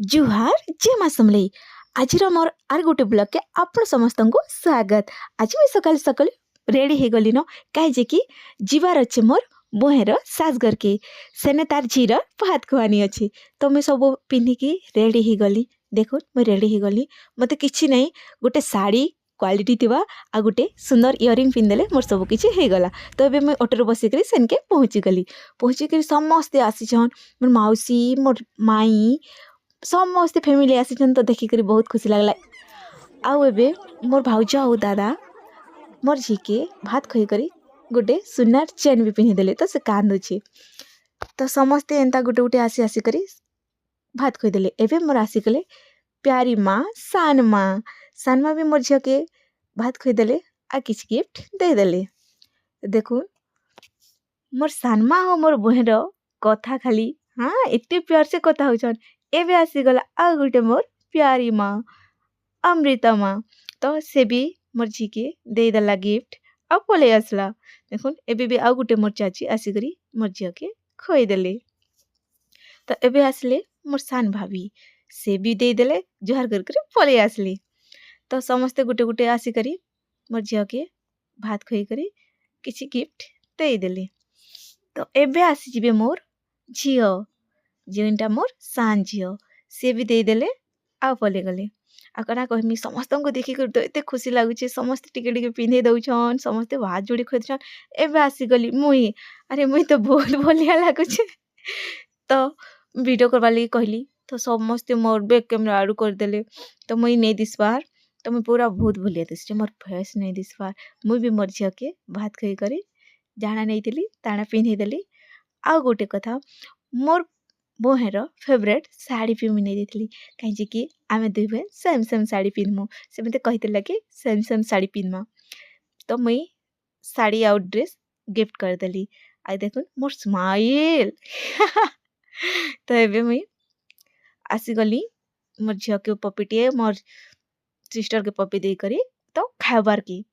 जुहार जय माँ समलेई आज मोर आर गोटे ब्लॉग के आपण समस्त को स्वागत। आज मैं सकाल सकाल रेडी हो गली न कहे कि जीवार अच्छे मोर बोहेर सासगर के सेने तार झीर भात खुआनी अच्छी तो मैं सब पिंधिकी रेडी हो गली। देखो मैं रेडी हो गली मत कि नहीं गोटे शाढ़ी क्वालिटी थिबा आ गोटे सुंदर इयरिंग पिंधेले मोर सब किछि हो गला। तो ये मैं ऑटो बसिक सेनके पहुँची गली। पहुँचिक समस्ते आसीछन मोर मौसी मोर माई समस्ते फैमिली आसीछन तो देखिक बहुत खुशी लगला। आउ एबे मोर भाउज आउ दादा मोर झी के भात खई करी गोटे सुनार चेन भी पिन्ही देले तो से कांदुछि तो समस्ते एंता गोटे गोटे आसी आसी करी भात खई देले। एबे मोर आसिकले प्यारी माँ सान माँ भी मोर झी के भात खई देले आ किछ गिफ्ट दे देले। देखो मोर सान माँ हो मोर बहन कथा खाली हाँ एते प्यार से कथा होछन। एबे आसीगला आ गोटे मोर प्यारी माँ अमृता माँ तो से भी मोर झी के दे देला गिफ्ट आ पले आसला। देखो एबे भी आ गोटे मोर चाची आसिकरी मोर झी के खोई देले। तो एबे आसले मोर सान भाभी से भी दे देले जुहार कर पले आसली। तो समस्ते गोटे गोटे आसिकरी मोर झी के भात खोई करी किछि गिफ्ट दे देले। तो एबे आसी जिबे मोर झियो जीवनटा मोर सान झियो से भी दे देले आ पले गले। आ कना कहमी समस्त को देखिक तो एते खुशी लागुचे समस्त टिके टिके पिंधे दउछन समस्ते हाथ जोड़ी खोदछन। एबे आसी गली मुई अरे मुई तो बहुत भलिया लागुचे तो वीडियो करवा लगी कहली तो समस्ते मोर बैक कैमरा आड़ू कर देले तो मुई नहीं दिसबार तो मुई पूरा बहुत भलिया दिसचे मोर फेस नहीं दिसबार। मुई भी मोर झियो के भात खई करी जाना नहीं देली ताना पिंधे देली। आ गोटे कथा मोर बोहेर फेवरेट साड़ी भी मुझे नहीं कहीं कि आम दुई भाई सेम सेम साड़ी पिंधमु से मत कही कि सेम सेम साड़ी पिंधमा तो मुई साड़ी आउट ड्रेस गिफ्ट कर देली। आई देखो मोर स्माइल तो ये मुई आसीगली मोर झील के पपीटे मोर सिस्टर के पपी दे करी तो खाबार की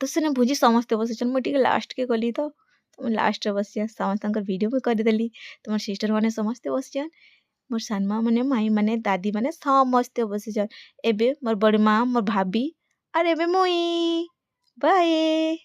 तो सेने भुजी समस्ते बसचन मुझे लास्ट के गली तो लास्ट बस समस्त वीडियो भी करदेली। तो मोर सिस्टर मैंने समस्ते बसचन मोर सान माँ मैंने माई मैंने दादी मैंने समस्ते बसचन। एबे मोर बड़ी माँ मोर भाभी और एबे मुई बाय।